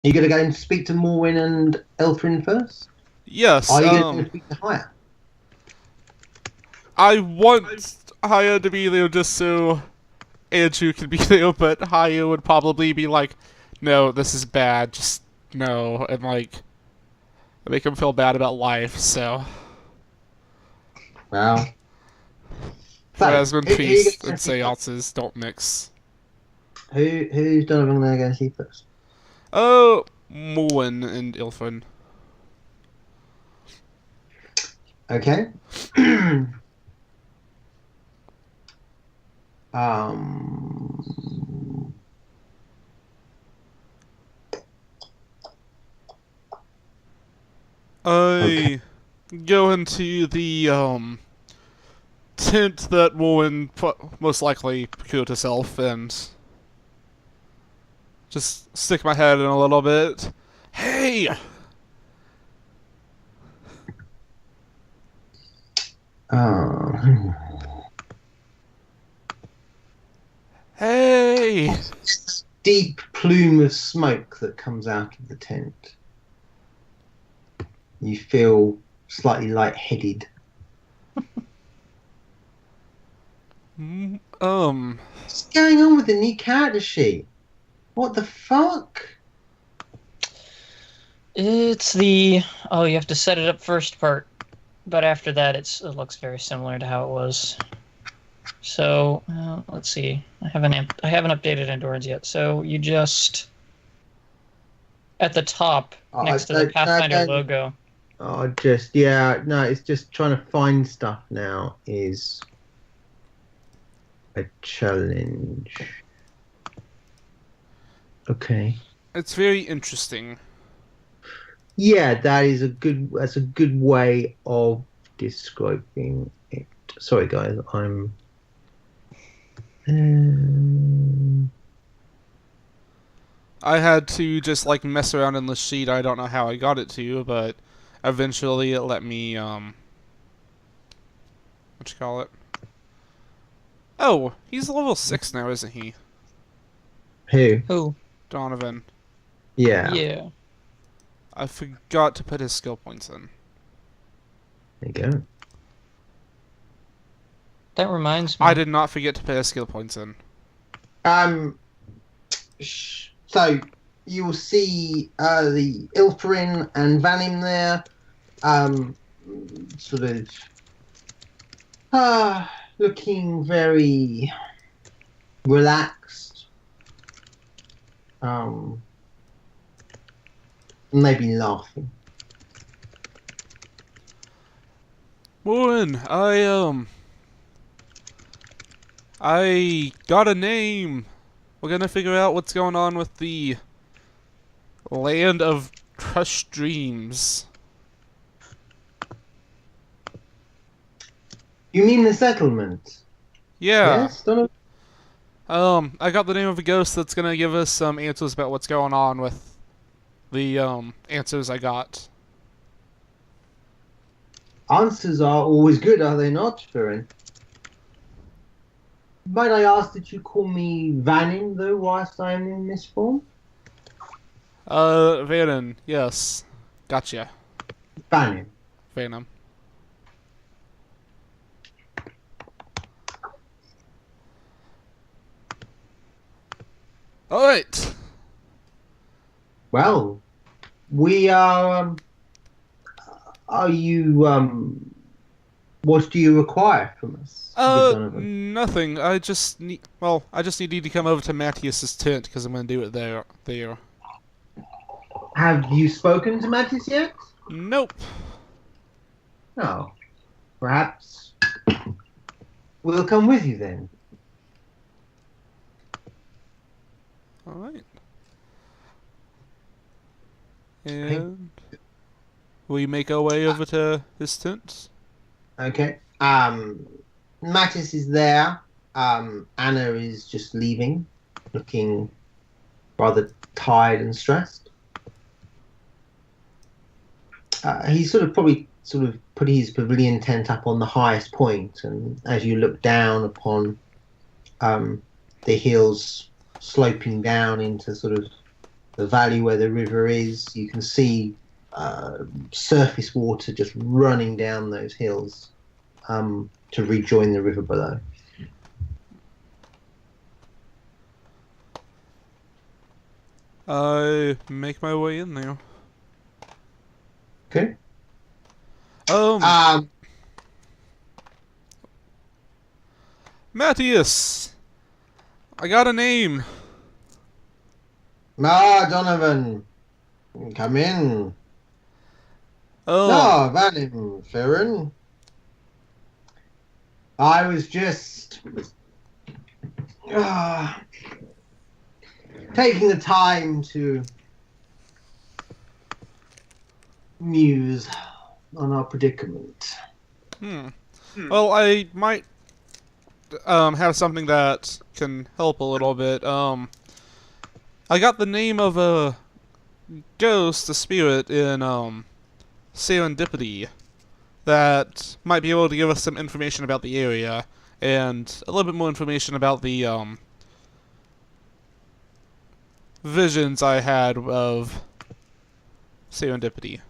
you going to go and speak to Morwyn and Elthrin first? Yes, Are you going to speak to Hire? I want Haya to be there just so Andrew can be there, but Haya would probably be like, no, this is bad, just no, and like, make him feel bad about life, so. Well, so Plasma who are you going to priests go and and see first? seances don't mix. Who's Donovan going to go and see first? Oh, Mullen and Ilfrin. Okay. um. Okay. I go into the tent that Mullen most likely procured herself and just stick my head in a little bit. Hey! Uh, Hey! deep plume of smoke that comes out of the tent. You feel slightly lightheaded. What's going on with the new character sheet? What the fuck? It's the oh, you have to set it up first part, but after that, it looks very similar to how it was. So let's see. I haven't updated Endurance yet. So you just at the top next to the Pathfinder logo. Oh, just yeah, no, it's just trying to find stuff now is a challenge. Okay. It's very interesting. Yeah, that's a good way of describing it. Sorry guys, I'm I had to just like mess around in the sheet. I don't know how I got it to, but eventually it let me what you call it? Oh, he's level 6 now, isn't he? who? Who? Donovan. Yeah. Yeah. I forgot to put his skill points in. There you go. That reminds me. I did not forget to put his skill points in. Um so you will see the Ilthrin and Vanim there. Sort of looking very relaxed. Maybe laughing. Warren, I got a name. We're gonna figure out what's going on with the land of crushed dreams. You mean the settlement? Yeah. Yes, Donovan? I got the name of a ghost that's gonna give us some answers about what's going on with the answers I got. Answers are always good, are they not, Firin? Might I ask that you call me Vanim, though, whilst I am in this form? Venom, yes. Gotcha. Vanim. Venom. Alright. Well, we are you, what do you require from us, good Donovan? Nothing. I just need. Well, I just need you to come over to Matthias's tent because I'm gonna do it there. There. Have you spoken to Mattis yet? Nope. No. Perhaps we'll come with you then. All right. And we make our way over to his tent. Okay. Mattis is there. Anna is just leaving, looking rather tired and stressed. He's probably put his pavilion tent up on the highest point, and as you look down upon the hills sloping down into sort of the valley where the river is. You can see surface water just running down those hills to rejoin the river below. I make my way in there. Okay. Um, Matthias, I got a name. Donovan, come in. Vanim, Farron. I was just taking the time to muse on our predicament. Well, I might have something that can help a little bit. I got the name of a ghost, a spirit in Serendipity that might be able to give us some information about the area and a little bit more information about the visions I had of Serendipity.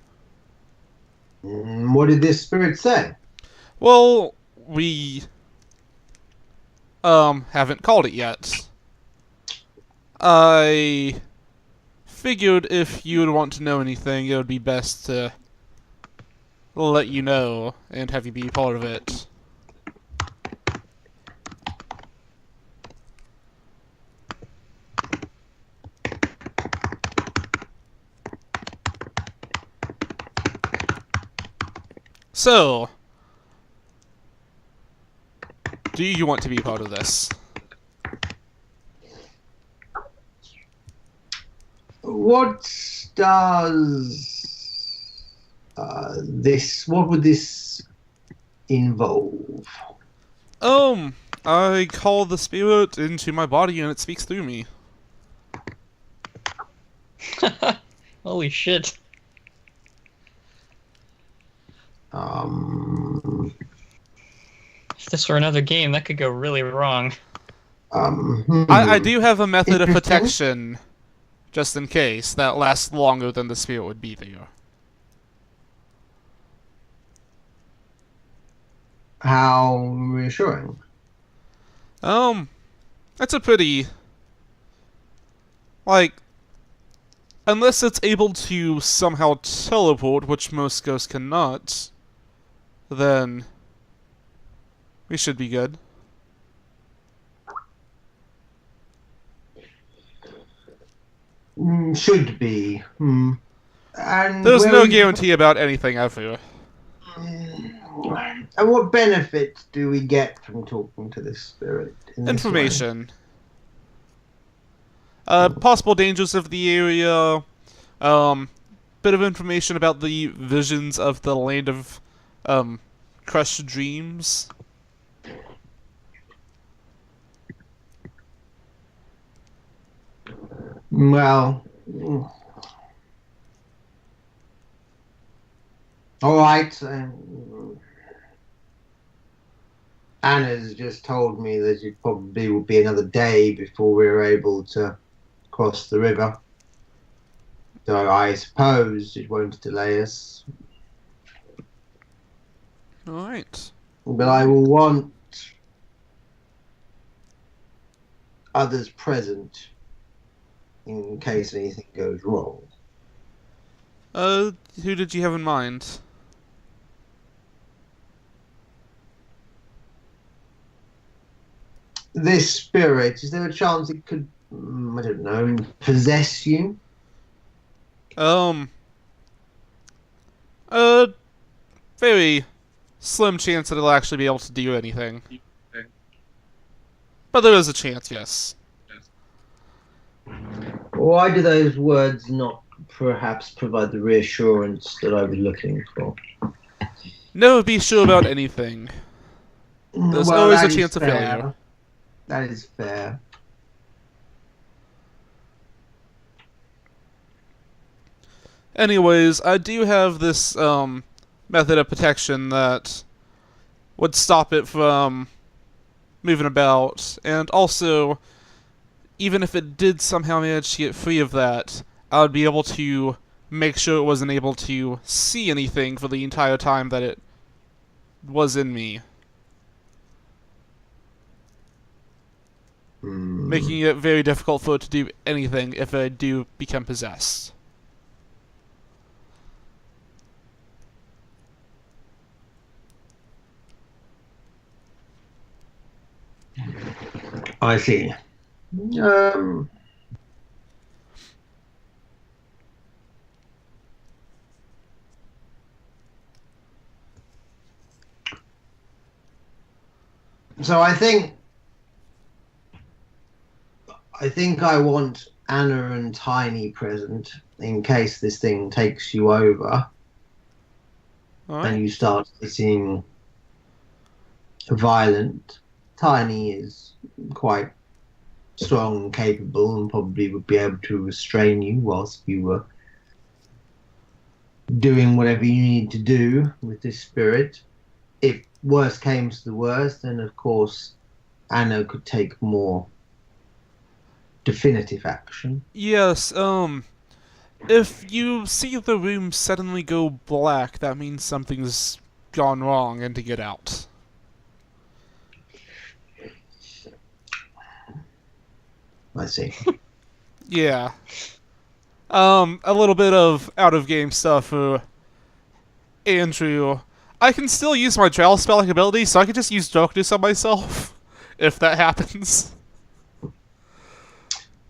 What did this spirit say? Well, we haven't called it yet. I figured if you would want to know anything, it would be best to let you know and have you be part of it. So, do you want to be part of this? What does what would this involve? I call the spirit into my body and it speaks through me. Holy shit. If this were another game, that could go really wrong. I do have a method of protection, just in case, that lasts longer than the spirit would be there. How reassuring. That's a pretty... like... unless it's able to somehow teleport, which most ghosts cannot, then we should be good. Should be. And there's no guarantee about anything ever. And what benefit do we get from talking to this spirit? Information. Possible dangers of the area. Bit of information about the visions of the land of crushed dreams. Well, all right. Anna's just told me that it probably will be another day before we're able to cross the river. So I suppose it won't delay us. Alright. But I will want others present in case anything goes wrong. Who did you have in mind? This spirit, is there a chance it could, I don't know, possess you? Very slim chance that it'll actually be able to do anything. But there is a chance, yes. Why do those words not perhaps provide the reassurance that I was looking for? Never be sure about anything. There's always a chance of failure. That is fair. Anyways, I do have this method of protection that would stop it from moving about, and also, even if it did somehow manage to get free of that, I would be able to make sure it wasn't able to see anything for the entire time that it was in me, Hmm. making it very difficult for it to do anything if I do become possessed. I see. Um, so I think I want Anna and Tiny present in case this thing takes you over and Alright? you start getting violent. Tiny is quite strong and capable and probably would be able to restrain you whilst you were doing whatever you need to do with this spirit. If worst came to the worst, then of course Anna could take more definitive action. Yes, if you see the room suddenly go black, that means something's gone wrong and to get out. I see. Yeah. A little bit of out of game stuff for Andrew. I can still use my travel spelling ability, so I could just use darkness on myself if that happens.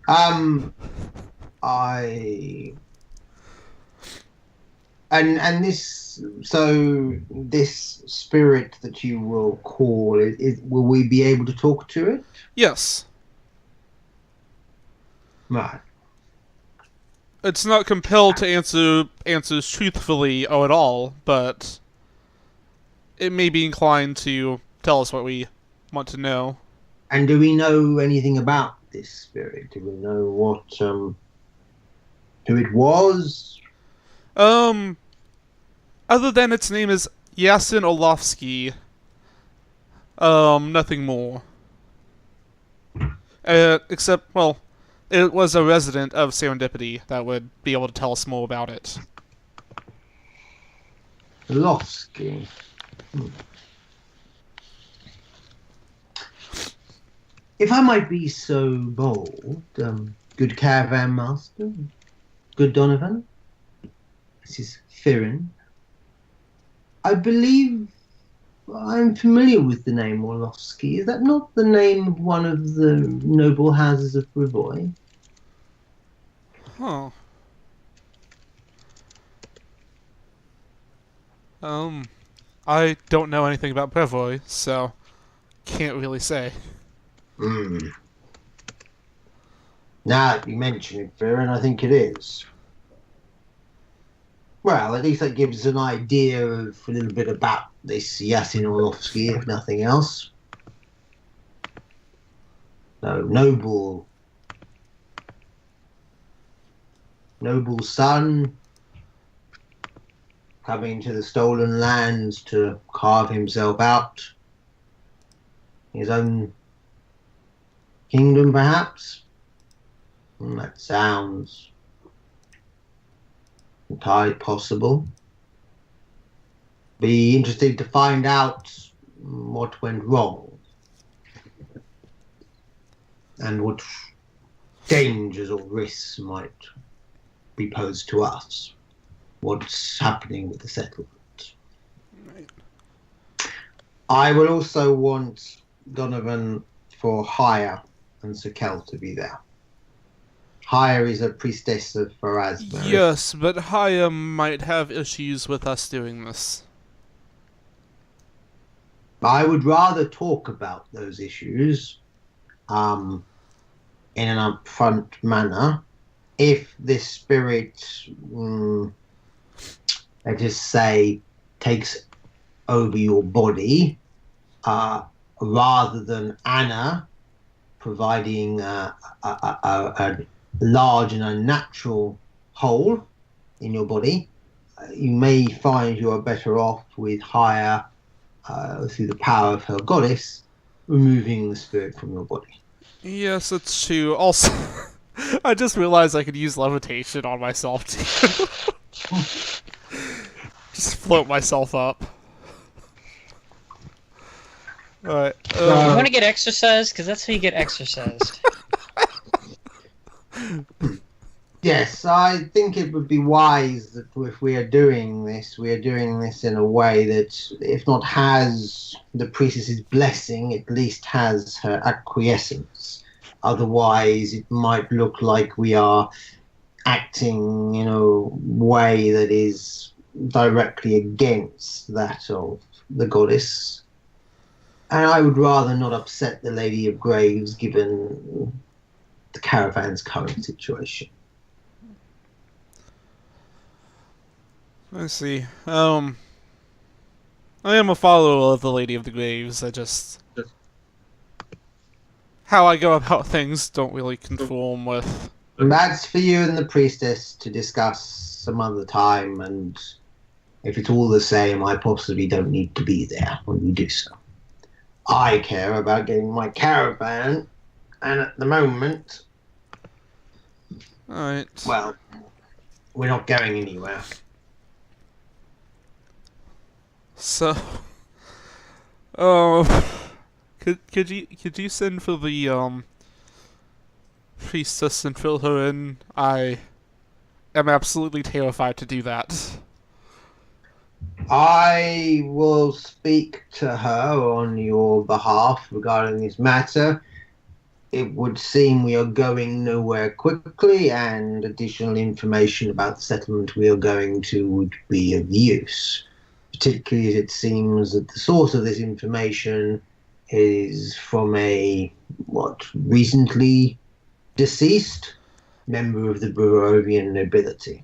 Um, I and this spirit that you will call will we be able to talk to it? Yes. Right. It's not compelled to answer answers truthfully or at all, but it may be inclined to tell us what we want to know. And do we know anything about this spirit? Do we know what who it was? Um, other than its name is Yasin Olofsky, nothing more. Except, well, it was a resident of Serendipity that would be able to tell us more about it. Lofsky. If I might be so bold, good caravan master, good Donovan, this is Firin. I believe I'm familiar with the name Orlovsky. Is that not the name of one of the noble houses of Brivoy? Huh. I don't know anything about Brevoy, so can't really say. Hmm. Now that you mention it, Firin, I think it is. Well, at least that gives us an idea of a little bit about this Yasin Orlovsky, if nothing else. So, noble son, coming to the stolen lands to carve himself out. His own kingdom, perhaps? That sounds entirely possible. Be interested to find out what went wrong and what dangers or risks might be posed to us. What's happening with the settlement. Right. I will also want Donovan for Haya and Sakel to be there. Haya is a priestess of Pharasma. Yes, but Haya might have issues with us doing this. I would rather talk about those issues in an upfront manner. If this spirit, let's just say, takes over your body, rather than Anna providing a large and unnatural hole in your body, you may find you are better off with Haya, through the power of her goddess, removing the spirit from your body. Yes, it's true. Also, I just realized I could use levitation on myself too. Just float myself up. Alright. You want to get exercise? Because that's how you get exercised. Yes, I think it would be wise that if we are doing this in a way that, if not has the priestess's blessing, at least has her acquiescence. Otherwise, it might look like we are acting in a way that is directly against that of the goddess. And I would rather not upset the Lady of Graves, given the caravan's current situation. I see. I am a follower of the Lady of the Graves. I just... how I go about things don't really conform with... That's for you and the priestess to discuss some other time, and if it's all the same, I possibly don't need to be there when you do so. I care about getting my caravan, and at the moment... Alright. Well, we're not going anywhere. So... could you send for the, priestess and fill her in? I am absolutely terrified to do that. I will speak to her on your behalf regarding this matter. It would seem we are going nowhere quickly, and additional information about the settlement we are going to would be of use. Particularly as it seems that the source of this information is from a, recently deceased member of the Barovian nobility,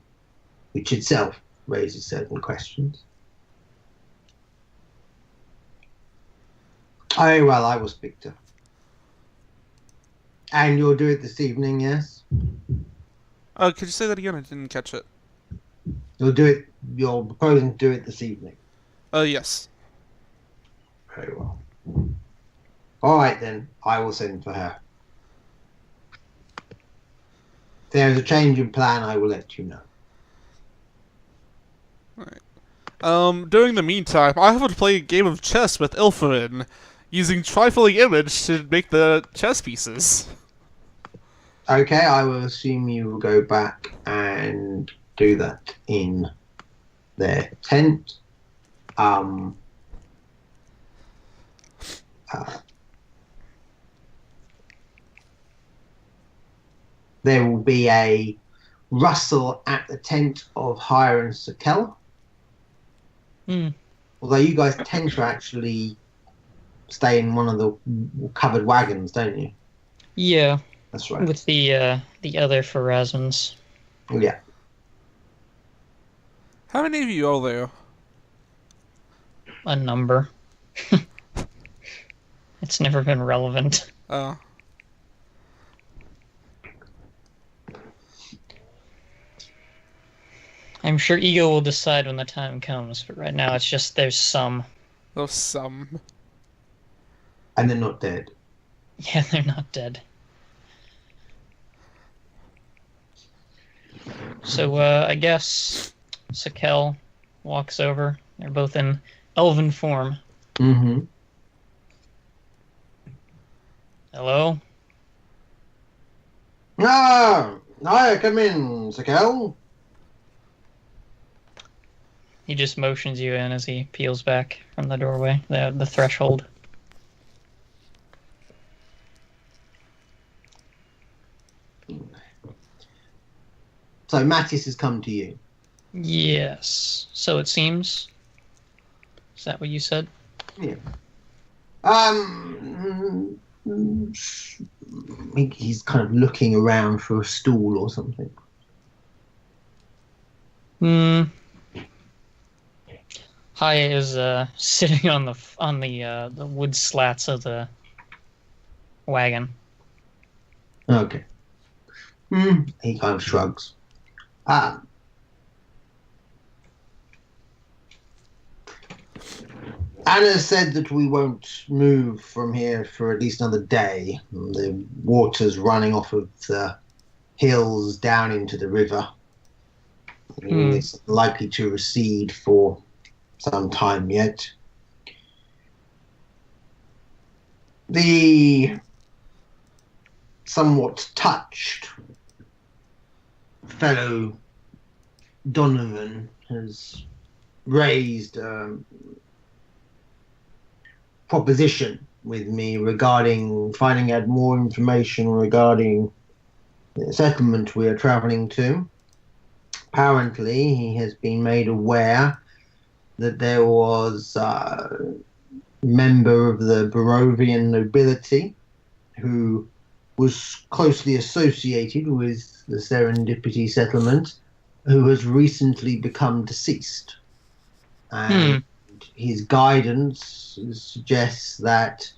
which itself raises certain questions. Oh, well, I will speak to her. And you'll do it this evening, yes? Could you say that again? I didn't catch it. You're proposing to do it this evening? Yes. Very well. Alright then, I will send for her. If there is a change in plan, I will let you know. Alright. During the meantime, I have to play a game of chess with Ilferin, using trifling image to make the chess pieces. Okay, I will assume you will go back and do that in their tent. There will be a rustle at the tent of Hire and Sakel. Although you guys tend to actually stay in one of the covered wagons, don't you? Yeah. That's right. With the other Pharasmans. Yeah. How many of you are there? A number. It's never been relevant. I'm sure Ego will decide when the time comes, but right now it's just there's some. There's some. And they're not dead. Yeah, they're not dead. So, I guess Sakel walks over. They're both in elven form. Mm-hmm. Hello? Ah! Hiya, come in, Sakel. He just motions you in as he peels back from the doorway, the threshold. So Mattis has come to you. Yes. So it seems. Is that what you said? Yeah. He's kind of looking around for a stool or something. Haya is sitting on the wood slats of the wagon. Okay. He kind of shrugs. Anna said that we won't move from here for at least another day. The water's running off of the hills down into the river. It's likely to recede for some time yet. The somewhat touched fellow Donovan has raised a proposition with me regarding finding out more information regarding the settlement we are traveling to. Apparently, he has been made aware that there was a member of the Barovian nobility who was closely associated with the Serendipity settlement, who has recently become deceased. And his guidance suggests that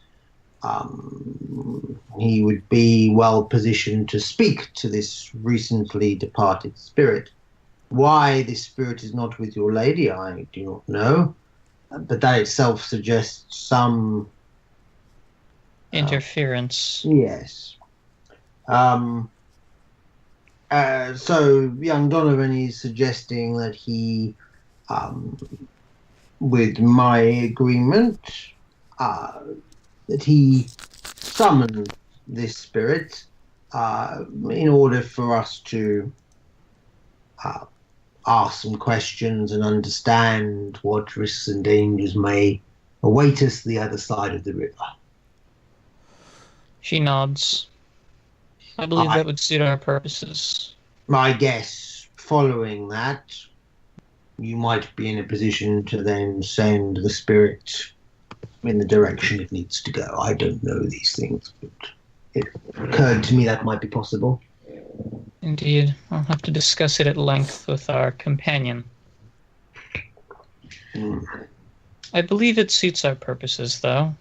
he would be well positioned to speak to this recently departed spirit. Why this spirit is not with your lady, I do not know, but that itself suggests some interference. Yes. So young Donovan is suggesting that he, with my agreement, that he summon this spirit in order for us to ask some questions and understand what risks and dangers may await us the other side of the river. She nods. I believe that would suit our purposes. I guess following that, you might be in a position to then send the spirit in the direction it needs to go. I don't know these things, but it occurred to me that might be possible. Indeed. I'll have to discuss it at length with our companion. I believe it suits our purposes, though.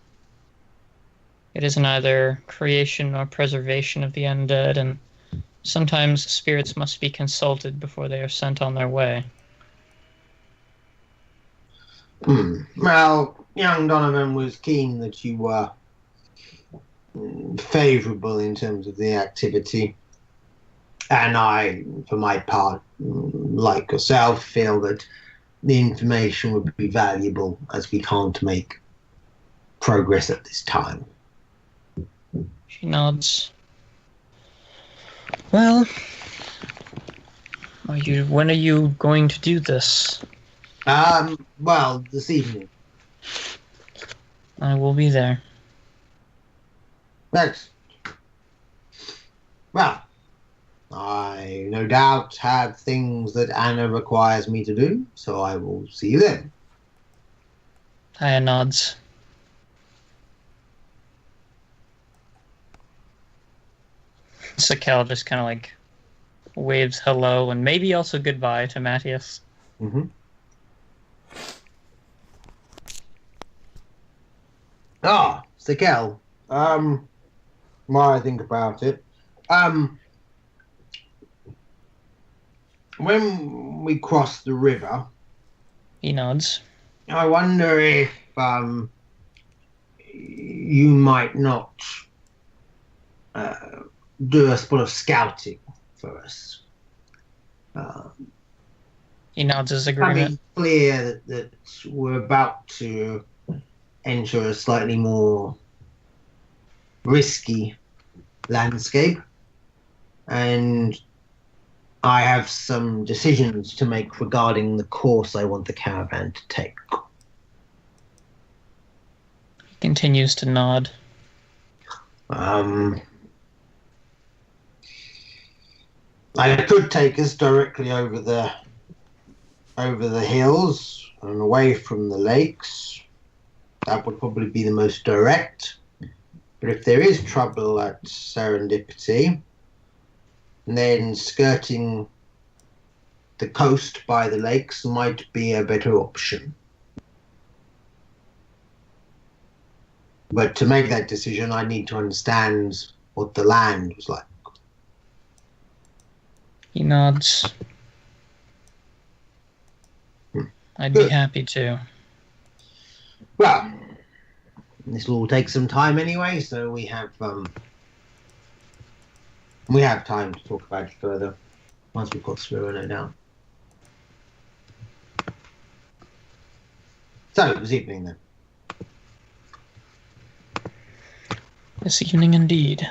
It is neither creation nor preservation of the undead, and sometimes spirits must be consulted before they are sent on their way. Well, young Donovan was keen that you were favourable in terms of the activity. And I, for my part, like yourself, feel that the information would be valuable as we can't make progress at this time. She nods. Well, when are you going to do this? Well, this evening. I will be there. Thanks. Well, I no doubt have things that Anna requires me to do, so I will see you then. Aya nods. Sakel just kind of like waves hello and maybe also goodbye to Matthias. Sakel. While I think about it, when we cross the river, He nods. I wonder if you might not do a spot of scouting for us. He nods his agreement. Having clear that we're about to enter a slightly more risky landscape, and I have some decisions to make regarding the course I want the caravan to take. He continues to nod. I could take us directly over the hills and away from the lakes. That would probably be the most direct. But if there is trouble at Serendipity, then skirting the coast by the lakes might be a better option. But to make that decision, I need to understand what the land was like. He nods. I'd be happy to. Well, this will take some time anyway, so we have We have time to talk about it further once we've got Spiro no down. So it was evening then. This evening indeed.